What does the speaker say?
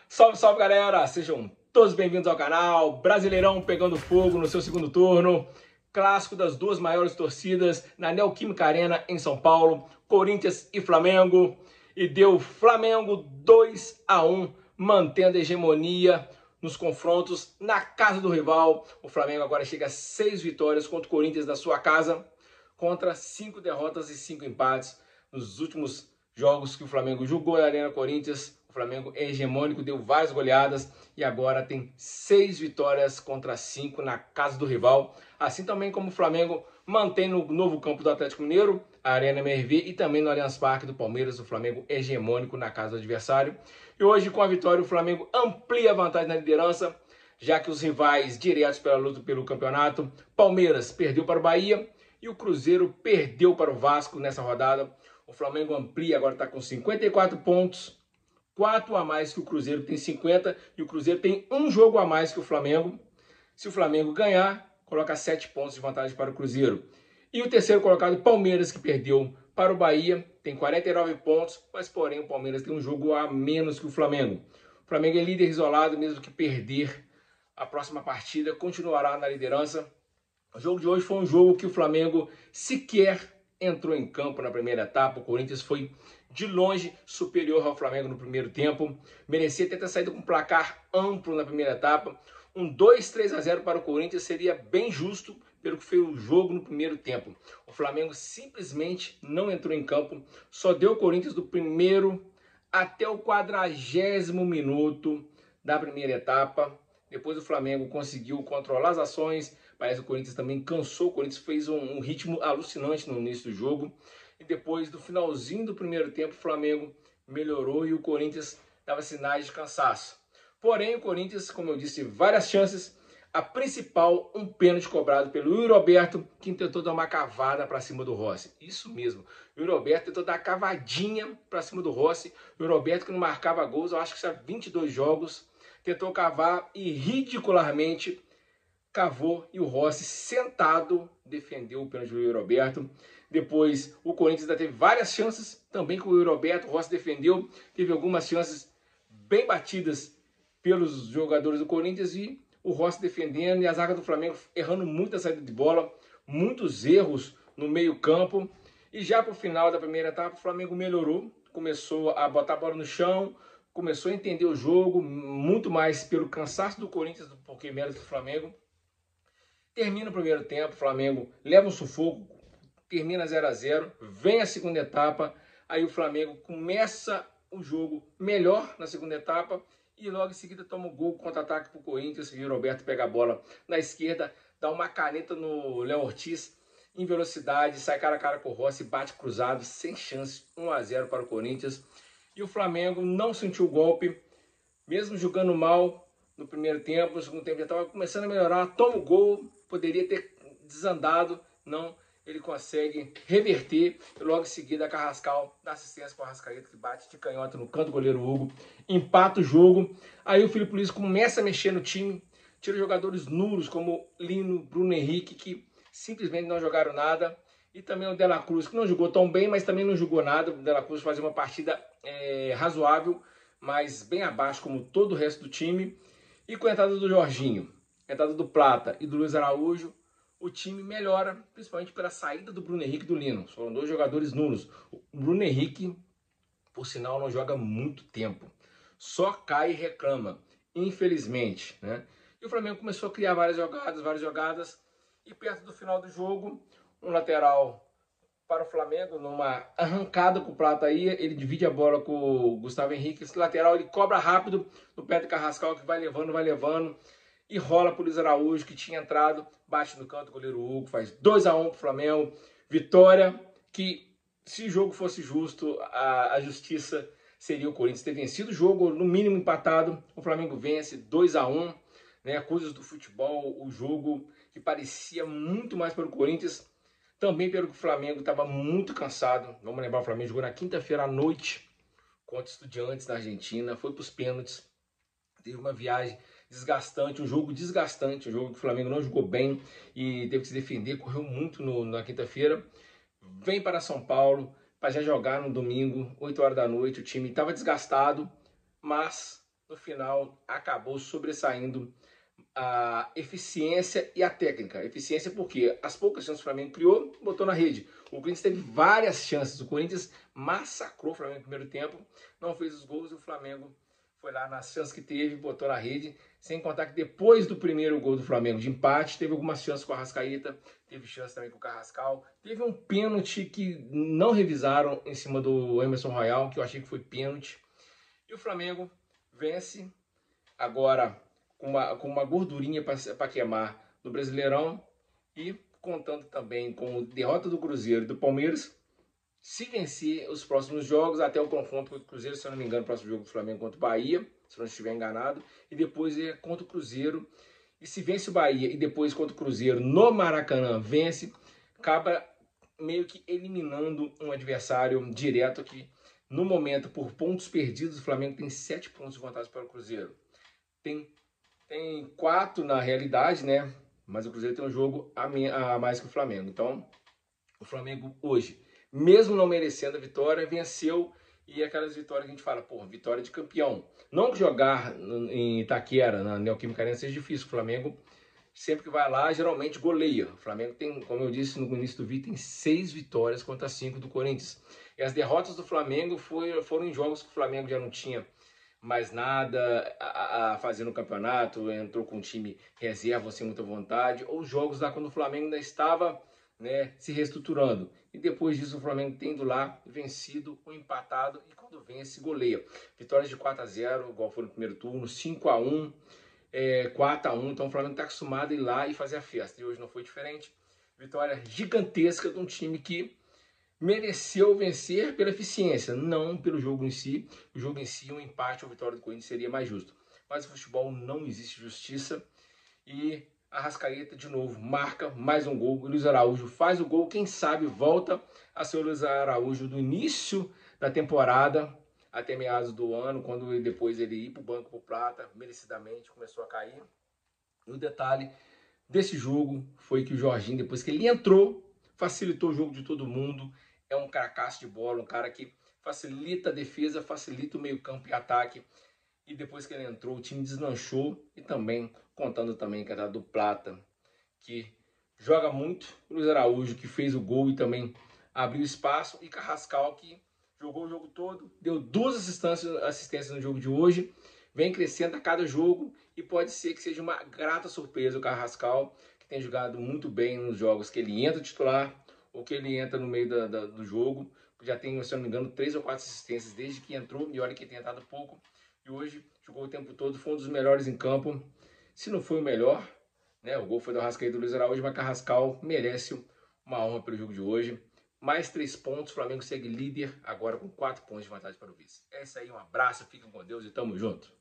Salve, salve, galera! Sejam todos bem-vindos ao canal. Brasileirão pegando fogo no seu segundo turno. Clássico das duas maiores torcidas na Neoquímica Arena em São Paulo. Corinthians e Flamengo. E deu Flamengo 2-1, mantendo a hegemonia nos confrontos na casa do rival. O Flamengo agora chega a 6 vitórias contra o Corinthians na sua casa, contra 5 derrotas e 5 empates nos últimos jogos que o Flamengo jogou na Arena Corinthians. O Flamengo é hegemônico, deu várias goleadas e agora tem 6 vitórias contra 5 na casa do rival. Assim também como o Flamengo mantém no novo campo do Atlético Mineiro, a Arena MRV, e também no Allianz Parque do Palmeiras. O Flamengo é hegemônico na casa do adversário. E hoje, com a vitória, o Flamengo amplia a vantagem na liderança, já que os rivais diretos pela luta pelo campeonato, Palmeiras perdeu para o Bahia e o Cruzeiro perdeu para o Vasco nessa rodada. O Flamengo amplia, agora está com 54 pontos, 4 a mais que o Cruzeiro, que tem 50, e o Cruzeiro tem um jogo a mais que o Flamengo. Se o Flamengo ganhar, coloca 7 pontos de vantagem para o Cruzeiro. E o terceiro colocado, Palmeiras, que perdeu para o Bahia, tem 49 pontos, mas porém o Palmeiras tem um jogo a menos que o Flamengo. O Flamengo é líder isolado, mesmo que perder a próxima partida, continuará na liderança. O jogo de hoje foi um jogo que o Flamengo sequer entrou em campo na primeira etapa. O Corinthians foi de longe superior ao Flamengo no primeiro tempo. Merecia ter saído com um placar amplo na primeira etapa. Um 2-3-0 para o Corinthians seria bem justo pelo que foi o jogo no primeiro tempo. O Flamengo simplesmente não entrou em campo. Só deu o Corinthians do primeiro até o 40º minuto da primeira etapa. Depois o Flamengo conseguiu controlar as ações. Parece que o Corinthians também cansou. O Corinthians fez um ritmo alucinante no início do jogo. E depois do finalzinho do primeiro tempo, o Flamengo melhorou e o Corinthians dava sinais de cansaço. Porém, o Corinthians, como eu disse, várias chances. A principal, um pênalti cobrado pelo Yuri Alberto, que tentou dar uma cavada para cima do Rossi. Isso mesmo, o Yuri Alberto tentou dar uma cavadinha para cima do Rossi. O Yuri Alberto, que não marcava gols, eu acho que já 22 jogos, tentou cavar e ridicularmente cavou, e o Rossi, sentado, defendeu o pênalti do Yuri Alberto. Depois o Corinthians ainda teve várias chances também com o Yuri Alberto. O Rossi defendeu, teve algumas chances bem batidas pelos jogadores do Corinthians e o Rossi defendendo, e a zaga do Flamengo errando muito a saída de bola, muitos erros no meio campo. E já para o final da primeira etapa, o Flamengo melhorou, começou a botar a bola no chão, começou a entender o jogo, muito mais pelo cansaço do Corinthians do que mérito do Flamengo. Termina o primeiro tempo, o Flamengo leva um sufoco, termina 0-0, vem a segunda etapa, aí o Flamengo começa o jogo melhor na segunda etapa e logo em seguida toma o gol, contra-ataque para o Corinthians. O Roberto pega a bola na esquerda, dá uma caneta no Léo Ortiz em velocidade, sai cara a cara com o Rossi, bate cruzado, sem chance, 1-0 para o Corinthians. E o Flamengo não sentiu o golpe, mesmo jogando mal no primeiro tempo. No segundo tempo já estava começando a melhorar, toma o gol, poderia ter desandado, não, ele consegue reverter, e logo em seguida a Carrascal dá assistência para o Arrascaeta, que bate de canhota no canto do goleiro Hugo, empata o jogo. Aí o Filipe Luiz começa a mexer no time, tira jogadores nulos como Lino, Bruno Henrique, que simplesmente não jogaram nada, e também o De La Cruz, que não jogou tão bem, mas também não jogou nada. O De La Cruz fazia uma partida razoável, mas bem abaixo como todo o resto do time. E com a entrada do Jorginho, a entrada do Plata e do Luiz Araújo, o time melhora, principalmente pela saída do Bruno Henrique e do Lino. Foram dois jogadores nulos. O Bruno Henrique, por sinal, não joga muito tempo. Só cai e reclama, infelizmente, né? E o Flamengo começou a criar várias jogadas. E perto do final do jogo, um lateral para o Flamengo, numa arrancada com o Plata aí, ele divide a bola com o Gustavo Henrique. Esse lateral ele cobra rápido no pé do Carrascal, que vai levando, e rola para o Luiz Araújo, que tinha entrado, bate no canto, o goleiro Hugo, faz 2-1 para o Flamengo. Vitória que, se o jogo fosse justo, a justiça seria o Corinthians ter vencido o jogo, no mínimo empatado. O Flamengo vence 2-1, né? Coisas do futebol, o jogo que parecia muito mais para o Corinthians, também pelo que o Flamengo estava muito cansado. Vamos lembrar, o Flamengo jogou na quinta-feira à noite contra Estudiantes da Argentina, foi para os pênaltis, teve uma viagem desgastante, um jogo desgastante, um jogo que o Flamengo não jogou bem e teve que se defender, correu muito na quinta-feira. Vem para São Paulo para já jogar no domingo, 8 horas da noite. O time estava desgastado, mas no final acabou sobressaindo a eficiência e a técnica. Eficiência porque as poucas chances que o Flamengo criou, botou na rede. O Corinthians teve várias chances. O Corinthians massacrou o Flamengo no primeiro tempo, não fez os gols e o Flamengo foi lá nas chances que teve, botou na rede. Sem contar que depois do primeiro gol do Flamengo de empate, teve algumas chances com o Arrascaeta, teve chance também com o Carrascal. Teve um pênalti que não revisaram em cima do Emerson Royal, que eu achei que foi pênalti. E o Flamengo vence agora com uma gordurinha para queimar no Brasileirão e contando também com a derrota do Cruzeiro e do Palmeiras. Se vencer os próximos jogos, até o confronto com o Cruzeiro, se eu não me engano, o próximo jogo do Flamengo contra o Bahia, se eu não estiver enganado, e depois é contra o Cruzeiro. E se vence o Bahia e depois contra o Cruzeiro no Maracanã vence, acaba meio que eliminando um adversário direto que, no momento, por pontos perdidos, o Flamengo tem 7 pontos de vantagem para o Cruzeiro. Tem 4 na realidade, né? Mas o Cruzeiro tem um jogo a mais que o Flamengo. Então, o Flamengo hoje, mesmo não merecendo a vitória, venceu. E aquelas vitórias que a gente fala, pô, vitória de campeão. Não que jogar em Itaquera, na Neoquímica Arena, seja difícil. O Flamengo, sempre que vai lá, geralmente goleia. O Flamengo tem, como eu disse no início do vídeo, tem 6 vitórias contra 5 do Corinthians. E as derrotas do Flamengo foram em jogos que o Flamengo já não tinha mais nada a fazer no campeonato, entrou com um time reserva sem muita vontade, ou jogos lá quando o Flamengo ainda estava, né, se reestruturando. E depois disso o Flamengo tendo lá vencido ou empatado, e quando vence, goleia. Vitórias de 4-0, igual foi no primeiro turno, 5-1, 4-1, então o Flamengo está acostumado a ir lá e fazer a festa. E hoje não foi diferente. Vitória gigantesca de um time que mereceu vencer pela eficiência, não pelo jogo em si. O jogo em si, um empate ou vitória do Corinthians seria mais justo. Mas no futebol não existe justiça. E a Arrascaeta, de novo, marca mais um gol. O Luiz Araújo faz o gol. Quem sabe volta a ser o Luiz Araújo do início da temporada até meados do ano, quando depois ele ir para o Banco por Prata, merecidamente, começou a cair. E o detalhe desse jogo foi que o Jorginho, depois que ele entrou, facilitou o jogo de todo mundo. É um cracaço de bola, um cara que facilita a defesa, facilita o meio-campo e ataque. E depois que ele entrou, o time deslanchou. E também, contando também com a do Plata, que joga muito. O Luiz Araújo, que fez o gol e também abriu espaço. E Carrascal, que jogou o jogo todo, deu 2 assistências no jogo de hoje. Vem crescendo a cada jogo e pode ser que seja uma grata surpresa o Carrascal, que tem jogado muito bem nos jogos que ele entra titular ou que ele entra no meio do jogo. Já tem, se eu não me engano, 3 ou 4 assistências desde que entrou, e olha que tem entrado pouco. E hoje jogou o tempo todo, foi um dos melhores em campo. Se não foi o melhor, né? O gol foi do Arrascaeta e do Luiz Araújo, mas Carrascal merece uma honra pelo jogo de hoje. Mais 3 pontos, o Flamengo segue líder agora com 4 pontos de vantagem para o vice. É isso aí, um abraço, fiquem com Deus e tamo junto.